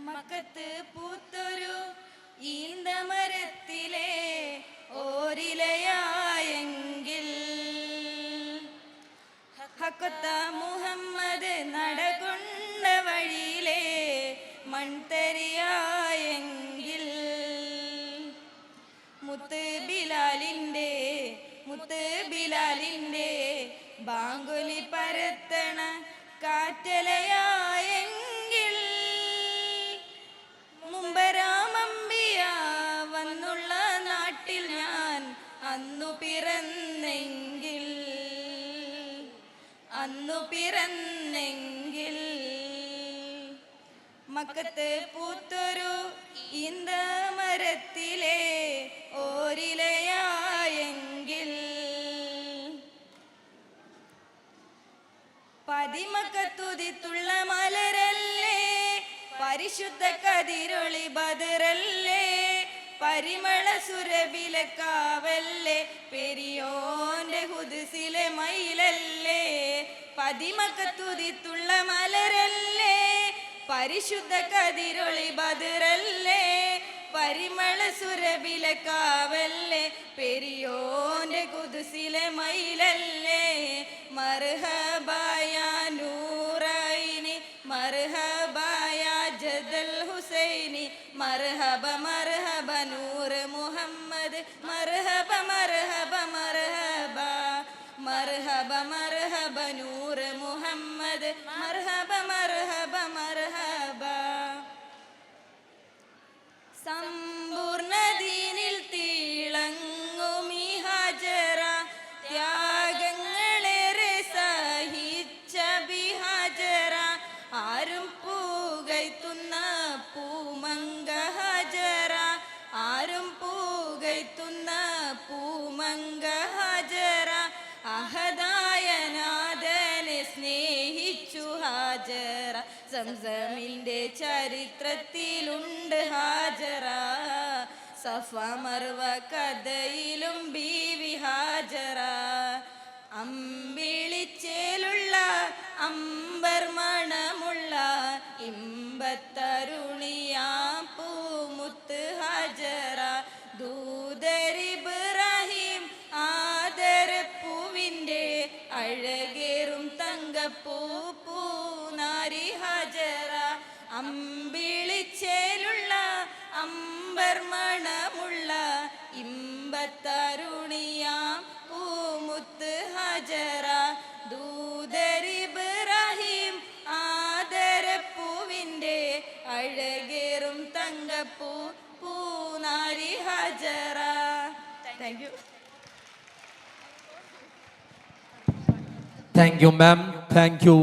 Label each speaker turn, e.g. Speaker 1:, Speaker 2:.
Speaker 1: മക്കത്ത് പൂത്തൊരു ഈന്തമരത്തിലെ ഓരിലയായെങ്കിൽ ഹക്കത്ത മുഹമ്മദ് നടകൊണ്ട വഴിയിലെ മൺതരിയായെങ്കിൽ മുത്ത് ബിലാലിൻ്റെ ബാങ്കുലി പരത്തണ കാറ്റലയായെങ്കിൽ മുമ്പരാമമ്പിയ വന്നുള്ള നാട്ടിൽ ഞാൻ അന്നു പിറന്നെങ്കിൽ മക്കത്ത് പൂത്തൊരു ഈന്തമരത്തിലെ ഓരിലയായെങ്കിൽ പതിമക്കത്തുതിത്തുള്ള മലരല്ലേ പരിശുദ്ധ കതിരൊളി ബദറല്ലേ പരിമള സുരഭിലക്കാവല്ലേ പെരിയോന്റെ ഹുദ്സിലെ മയിലല്ലേ പതിമക്കത്തുതിത്തുള്ള മലരല്ലേ പരിശുദ്ധ കതിരൊളി ബദറല്ലേ പരിമള സുരഭിലക്കാവല്ലേ പെരിയോന്റെ ഹുദ്സിലെ മയിലല്ലേ മർഹബായ നൂറൈനി മർഹബായ ജദൽ ഹുസൈനി മർഹബ മർഹബ നൂർ മുഹമ്മദ് മർഹബ മർഹബ മർഹബ മർഹബ മർഹബ നൂർ മുഹമ്മദ് മർഹബ മർഹബ മർഹബ സമ്പൂർണ്ണ ദീനിൽ തിളങ്ങുമീ ഹാജറ ത്യാഗങ്ങളേറെ സഹിച്ച ബിഹാജറ ആരും പൂകൈത്തുന്ന പൂമങ്ക ഹാജറ ആരും പൂകൈത്തുന്ന പൂമങ്ക ഹാജറ അഹദായ നാഥനെ സ്നേഹിച്ചു ഹാജറ സംസമിന്റെ ചരിത്രത്തിലുണ്ട് ഹാജറ സഫ മർവ കഥയിലും ബീവി ഹാജറ അമ്പിളിച്ചേലുള്ള അമ്പർ മണമുള്ള ഇമ്പത്തരുണിയാം പൂമുത്ത് ഹാജറ ദൂതരിബ്രാഹിം ആദരപ്പൂവിൻ്റെ അഴകേറും തങ്കപ്പൂ പൂനാരി ഹാജറ അമ്പിളിച്ചേലുള്ള അമ്പർ മണമുള്ള ഇമ്പത്തരുണിയാം പൂമുത്ത് ഹാജറ ദൂതരിബ്രാഹിം ആദരപ്പൂവിൻ്റെ അഴകേറും തങ്കപ്പൂ പൂനാരി Hajara. Thank you.
Speaker 2: Thank you, ma'am. Thank you.